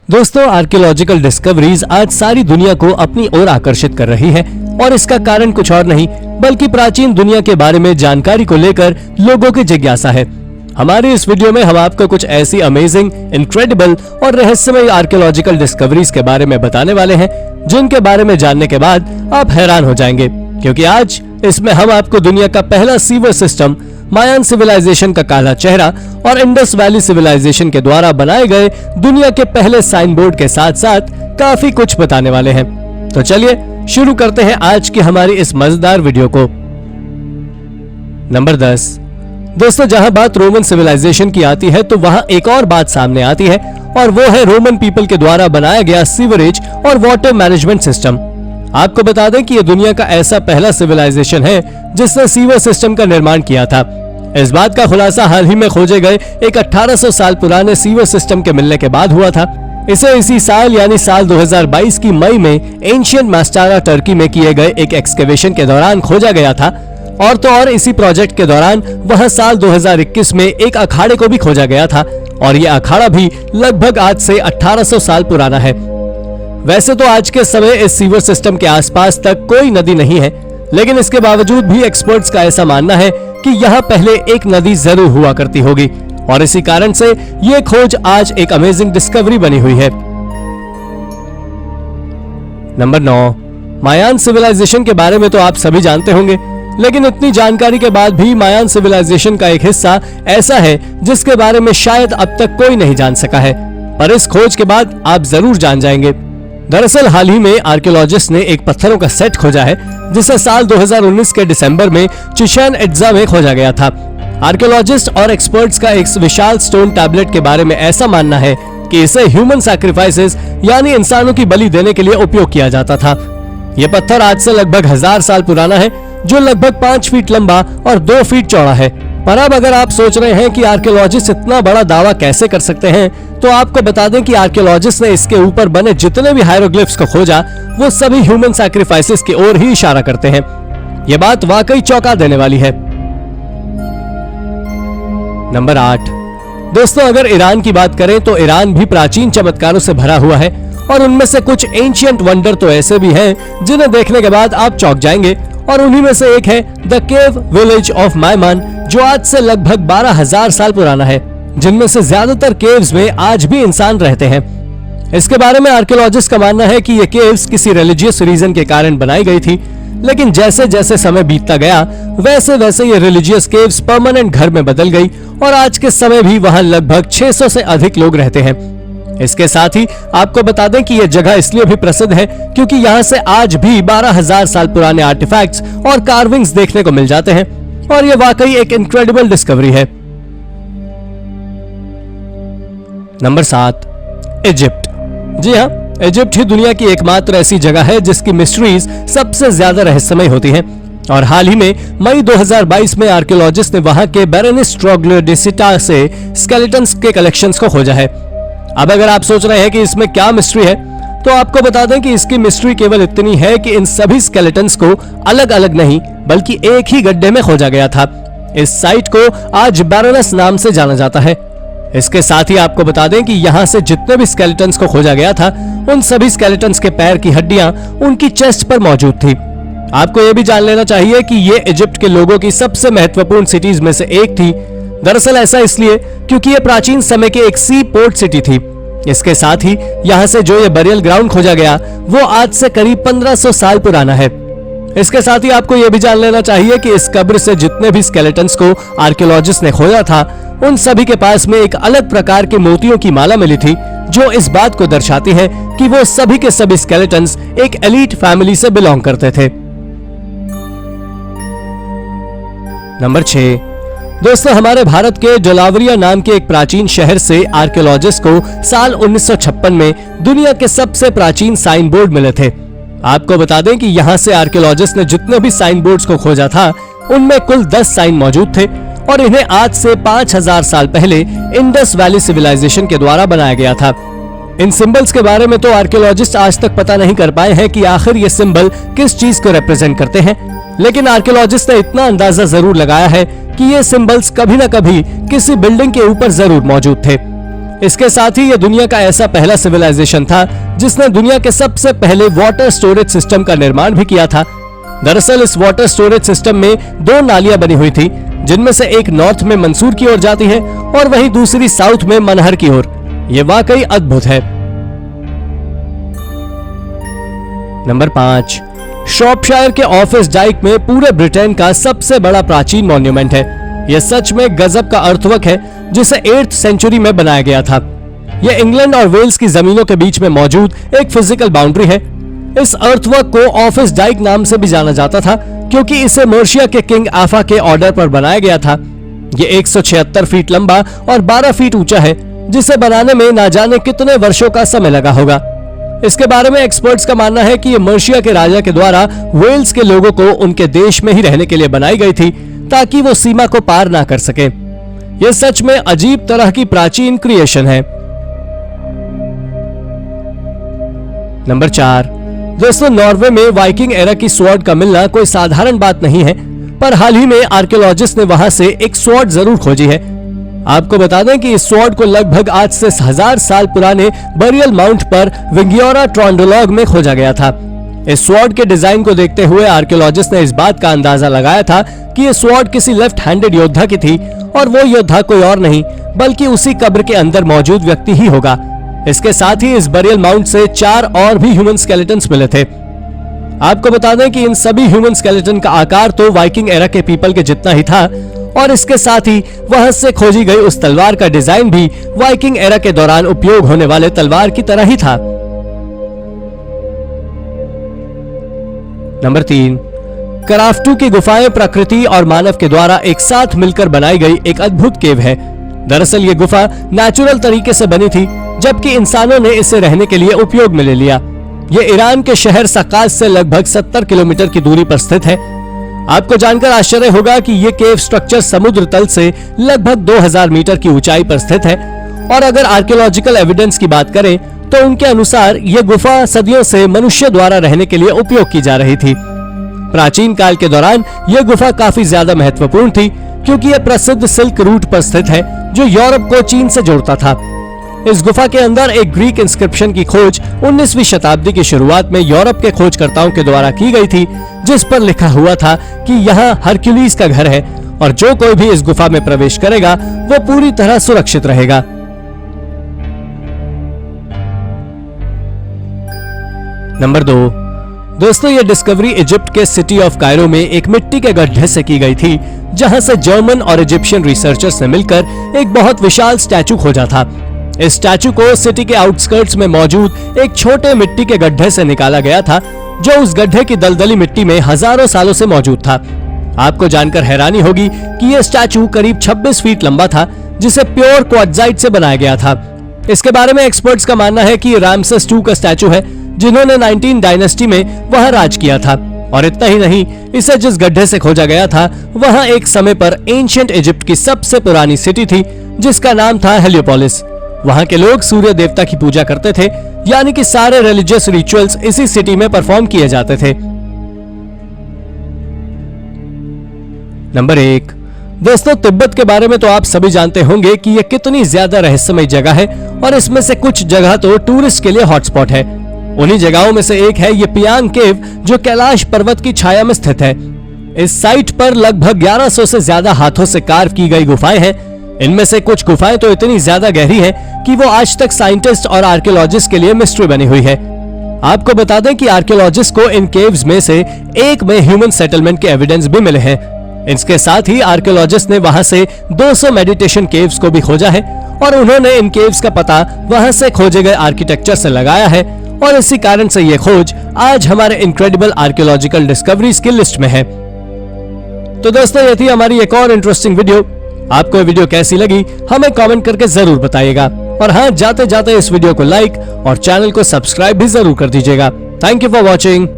दोस्तों, archaeological discoveries आज सारी दुनिया को अपनी ओर आकर्षित कर रही है और इसका कारण कुछ और नहीं बल्कि प्राचीन दुनिया के बारे में जानकारी को लेकर लोगों की जिज्ञासा है। हमारे इस वीडियो में हम आपको कुछ ऐसी अमेजिंग, इनक्रेडिबल और रहस्यमय आर्कियोलॉजिकल डिस्कवरीज के बारे में बताने वाले हैं जिनके बारे में जानने के बाद आप हैरान हो जाएंगे, क्योंकि आज इसमें हम आपको दुनिया का पहला सीवर सिस्टम, मायान सिविलाइजेशन का काला चेहरा और इंडस वैली सिविलाइजेशन के द्वारा बनाए गए दुनिया के पहले साइन बोर्ड के साथ साथ काफी कुछ बताने वाले हैं। तो चलिए शुरू करते हैं आज की हमारी इस मजेदार वीडियो को। नंबर 10। दोस्तों, जहां बात रोमन सिविलाइजेशन की आती है तो वहां एक और बात सामने आती है और वो है रोमन पीपल के द्वारा बनाया गया सीवरेज और वाटर मैनेजमेंट सिस्टम। आपको बता दें कि यह दुनिया का ऐसा पहला सिविलाइजेशन है जिसने सीवर सिस्टम का निर्माण किया था। इस बात का खुलासा हाल ही में खोजे गए एक 1800 साल पुराने सीवर सिस्टम के मिलने के बाद हुआ था। इसे इसी साल यानी साल 2022 की मई में एंशिएंट मास्टारा टर्की में किए गए एक एक्सकेवेशन के दौरान खोजा गया था। और तो और इसी प्रोजेक्ट के दौरान वह साल 2021 में एक अखाड़े को भी खोजा गया था और यह अखाड़ा भी लगभग आज से 1800 साल पुराना है। वैसे तो आज के समय इस सीवर सिस्टम के आसपास तक कोई नदी नहीं है, लेकिन इसके बावजूद भी एक्सपर्ट्स का ऐसा मानना है कि यहाँ पहले एक नदी जरूर हुआ करती होगी और इसी कारण से ये खोज आज एक अमेजिंग डिस्कवरी बनी हुई है। नंबर 9। मायान सिविलाइजेशन के बारे में तो आप सभी जानते होंगे, लेकिन इतनी जानकारी के बाद भी मायान सिविलाइजेशन का एक हिस्सा ऐसा है जिसके बारे में शायद अब तक कोई नहीं जान सका है, पर इस खोज के बाद आप जरूर जान जाएंगे। दरअसल हाल ही में आर्कियोलॉजिस्ट ने एक पत्थरों का सेट खोजा है जिसे साल 2019 के दिसंबर में चिचेन इट्जा में खोजा गया था। आर्कियोलॉजिस्ट और एक्सपर्ट्स का एक विशाल स्टोन टैबलेट के बारे में ऐसा मानना है कि इसे ह्यूमन सैक्रिफाइसेस यानी इंसानों की बलि देने के लिए उपयोग किया जाता था। यह पत्थर आज से लगभग 1000 साल पुराना है, जो लगभग 5 फीट लंबा और 2 फीट चौड़ा है। पर अब अगर आप सोच रहे हैं कि आर्कियोलॉजिस्ट इतना बड़ा दावा कैसे कर सकते हैं, तो आपको बता दें कि आर्कियोलॉजिस्ट ने इसके ऊपर बने जितने भी हायरोग्लिफ्स को खोजा वो सभी ह्यूमन सैक्रिफाइसेस की ओर ही इशारा करते हैं। ये बात वाकई चौंका देने वाली है। नंबर 8। दोस्तों, अगर ईरान की बात करें तो ईरान भी प्राचीन चमत्कारों से भरा हुआ है और उनमें से कुछ एंशिएंट वंडर तो ऐसे भी हैं जिन्हें देखने के बाद आप चौंक जाएंगे, और उन्हीं में से एक है द केव विलेज ऑफ मायमान, जो आज से लगभग 12,000 साल पुराना है, जिनमें से ज्यादातर केव्स में आज भी इंसान रहते हैं। इसके बारे में आर्कियोलॉजिस्ट का मानना है कि ये केव्स किसी रिलीजियस रीजन के कारण बनाई गई थी, लेकिन जैसे जैसे समय बीतता गया वैसे वैसे ये रिलीजियस केव्स परमानेंट घर में बदल गई और आज के समय भी वहां लगभग 600 से अधिक लोग रहते हैं। इसके साथ ही आपको बता दें कि यह जगह इसलिए भी प्रसिद्ध है क्योंकि यहाँ से आज भी 12,000 साल पुराने आर्टिफैक्ट्स और कार्विंग्स देखने को मिल जाते हैं और यह वाकई एक इनक्रेडिबल डिस्कवरी है। नंबर 7। इजिप्ट। जी हाँ, इजिप्ट ही दुनिया की एकमात्र ऐसी जगह है जिसकी मिस्ट्रीज सबसे ज्यादा रहस्यमय होती हैं और हाल ही में मई 2022 में आर्कियोलॉजिस्ट ने वहां के बेरेनिस ट्रोग्लोडिसिटा से स्केलेटन्स के कलेक्शंस को खोजा है। अब अगर आप सोच रहे हैं कि इसमें क्या मिस्ट्री है, तो आपको बता दें कि इसकी मिस्ट्री केवल इतनी है कि इन सभी स्केलेटन्स को अलग अलग नहीं बल्कि एक ही गड्ढे में खोजा गया था। इस साइट को आज बेरेनिस नाम से जाना जाता है। इसके साथ ही आपको बता दें कि यहाँ से जितने भी स्केलेटन्स को खोजा गया था उन सभी स्केलेटन्स के पैर की हड्डियां उनकी चेस्ट पर मौजूद थी। आपको यह भी जान लेना चाहिए कि ये इजिप्ट के लोगों की सबसे महत्वपूर्ण सिटीज में से एक थी। दरअसल ऐसा इसलिए क्योंकि ये प्राचीन समय के एक सी पोर्ट सिटी थी। इसके साथ ही यहाँ से जो ये बरियल ग्राउंड खोजा गया वो आज से करीब 1500 साल पुराना है। इसके साथ ही आपको यह भी जान लेना चाहिए कि इस कब्र से जितने भी स्केलेटन्स को आर्कियोलॉजिस्ट ने खोजा था उन सभी के पास में एक अलग प्रकार के मोतियों की माला मिली थी, जो इस बात को दर्शाती है कि वो सभी के सभी स्केलेटन्स एक एलीट फैमिली से बिलोंग करते थे। नंबर 6। दोस्तों, हमारे भारत के जलावरिया नाम के एक प्राचीन शहर से आर्कियोलॉजिस्ट को साल 1956 में दुनिया के सबसे प्राचीन साइन बोर्ड मिले थे। आपको बता दें कि यहाँ से आर्कियोलॉजिस्ट ने जितने भी साइन बोर्ड्स को खोजा था उनमें कुल 10 साइन मौजूद थे और इन्हें आज से 5000 साल पहले इंडस वैली सिविलाइजेशन के द्वारा बनाया गया था। इन सिंबल्स के बारे में तो आर्कियोलॉजिस्ट आज तक पता नहीं कर पाए हैं कि आखिर ये सिंबल किस चीज को रिप्रेजेंट करते हैं, लेकिन आर्कियोलॉजिस्ट ने इतना अंदाजा जरूर लगाया है कि ये सिंबल्स कभी न कभी किसी बिल्डिंग के ऊपर जरूर मौजूद थे। इसके साथ ही यह दुनिया का ऐसा पहला सिविलाइजेशन था जिसने दुनिया के सबसे पहले वाटर स्टोरेज सिस्टम का निर्माण भी किया था। दरअसल इस वाटर स्टोरेज सिस्टम में 2 नालियां बनी हुई थी, जिनमें से एक नॉर्थ में मंसूर की ओर जाती है और वहीं दूसरी साउथ में मनहर की ओर। यह वाकई अद्भुत है। नंबर 5, शॉर्पशायर के ऑफिस डाइक में पूरे ब्रिटेन का सबसे बड़ा प्राचीन मॉन्यूमेंट है। यह सच में गजब का अर्थवर्क है जिसे 8th सेंचुरी में बनाया गया था। यह इंग्लैंड और वेल्स की जमीनों के बीच में मौजूद एक फिजिकल बाउंड्री है। इस अर्थवर्क को ऑफिस डाइक नाम से भी जाना जाता था क्योंकि इसे मर्शिया के किंग आफा के ऑर्डर पर बनाया गया था। यह 176 फीट लंबा और 12 फीट ऊंचा है, जिसे बनाने में ना जाने कितने वर्षों का समय लगा होगा। इसके बारे में एक्सपर्ट्स का मानना है कि यह मर्शिया के राजा के द्वारा वेल्स के लोगों को उनके देश में ही रहने के लिए बनाई गई थी ताकि वो सीमा को पार ना कर सके। यह सच में अजीब तरह की प्राचीन क्रिएशन है। नंबर 4, दोस्तों नॉर्वे में वाइकिंग एरा की स्वॉर्ड का मिलना कोई साधारण बात नहीं है, पर हाल ही में आर्कियोलॉजिस्ट ने वहां से एक स्वॉर्ड जरूर खोजी है। आपको बता दें कि इस स्वॉर्ड को लगभग आज से 1000 साल पुराने बरियल माउंट पर विंगियोरा ट्रॉन्डोलॉग में खोजा गया था। इस स्वॉर्ड के डिजाइन को देखते हुए आर्कियोलॉजिस्ट ने इस बात का अंदाजा लगाया था कि यह स्वॉर्ड किसी लेफ्ट हैंडेड योद्धा की थी और वो योद्धा कोई और नहीं बल्कि उसी कब्र के अंदर मौजूद व्यक्ति ही होगा। इसके साथ ही इस बरियल माउंट से 4 और भी ह्यूमन स्केलेटन्स मिले थे। आपको बता दें कि इन सभी ह्यूमन स्केलेटन का आकार तो वाइकिंग एरा के पीपल के जितना ही था और इसके साथ ही वहां से खोजी गई उस तलवार का डिजाइन भी वाइकिंग एरा के दौरान उपयोग होने वाले तलवार की तरह ही था। नंबर 3, कराफ्टू की गुफाएं प्रकृति और मानव के द्वारा एक साथ मिलकर बनाई गई एक अद्भुत केव है। दरअसल ये गुफा नेचुरल तरीके से बनी थी, जबकि इंसानों ने इसे रहने के लिए उपयोग में ले लिया। ये ईरान के शहर सकाज से लगभग 70 किलोमीटर की दूरी पर स्थित है। आपको जानकर आश्चर्य होगा कि ये केव स्ट्रक्चर समुद्र तल से लगभग 2000 मीटर की ऊंचाई पर स्थित है और अगर आर्कियोलॉजिकल एविडेंस की बात करें तो उनके अनुसार ये गुफा सदियों से मनुष्य द्वारा रहने के लिए उपयोग की जा रही थी। प्राचीन काल के दौरान यह गुफा काफी ज्यादा महत्वपूर्ण थी क्योंकि यह प्रसिद्ध सिल्क रूट पर स्थित है जो यूरोप को चीन से जोड़ता था। इस गुफा के अंदर एक ग्रीक इंस्क्रिप्शन की खोज 19वीं शताब्दी की शुरुआत में यूरोप के खोजकर्ताओं के द्वारा की गई थी, जिस पर लिखा हुआ था कि यहाँ हरक्यूलिस का घर है और जो कोई भी इस गुफा में प्रवेश करेगा वो पूरी तरह सुरक्षित रहेगा। नंबर 2, दोस्तों ये डिस्कवरी इजिप्ट के सिटी ऑफ कायरो में एक मिट्टी के गड्ढे से की गई थी, जहां से जर्मन और इजिप्शियन रिसर्चर्स ने मिलकर एक बहुत विशाल स्टैचू खोजा था। इस स्टैचू को सिटी के आउटस्कर्ट्स में मौजूद एक छोटे मिट्टी के गड्ढे से निकाला गया था, जो उस गड्ढे की दलदली मिट्टी में हजारों सालों से मौजूद था। आपको जानकर हैरानी होगी कि यह स्टैचू करीब 26 फीट लंबा था, जिसे प्योर क्वार्ट्जाइट से बनाया गया था। इसके बारे में एक्सपर्ट्स का मानना है कि ये रामसेस II का स्टैचू है, जिन्होंने 19 डायनेस्टी में वहां राज किया था। और इतना ही नहीं, इसे जिस गड्ढे से खोजा गया था वहां एक समय पर एंशिएंट इजिप्ट की सबसे पुरानी सिटी थी, जिसका नाम था हेलियोपोलिस। वहां के लोग सूर्य देवता की पूजा करते थे, यानी कि सारे रिलीजियस रिचुअल्स इसी सिटी में परफॉर्म किए जाते थे। नंबर 1, दोस्तों तिब्बत के बारे में तो आप सभी जानते होंगे कि यह कितनी ज्यादा रहस्यमय जगह है और इसमें से कुछ जगह तो टूरिस्ट के लिए हॉटस्पॉट है। उन्हीं जगहों में से एक है ये पियांग केव, जो कैलाश पर्वत की छाया में स्थित है। इस साइट पर लगभग 1100 से ज्यादा हाथों से कार्व की गई गुफाएं हैं। इनमें से कुछ गुफाएं तो इतनी ज्यादा गहरी हैं कि वो आज तक साइंटिस्ट और आर्कियोलॉजिस्ट के लिए मिस्ट्री बनी हुई है। आपको बता दें कि आर्कियोलॉजिस्ट को इन केव्स में से एक में ह्यूमन सेटलमेंट के एविडेंस भी मिले हैं। इसके साथ ही आर्कियोलॉजिस्ट ने वहां से 200 मेडिटेशन केव्स को भी खोजा है और उन्होंने इन केव्स का पता वहां से खोजे गए आर्किटेक्चर से लगाया है और इसी कारण से ये खोज आज हमारे इनक्रेडिबल आर्कियोलॉजिकल डिस्कवरीज की लिस्ट में है। तो दोस्तों ये थी हमारी एक और इंटरेस्टिंग वीडियो। आपको ये वीडियो कैसी लगी हमें कमेंट करके जरूर बताइएगा और हाँ, जाते जाते इस वीडियो को लाइक और चैनल को सब्सक्राइब भी जरूर कर दीजिएगा। Thank you for watching.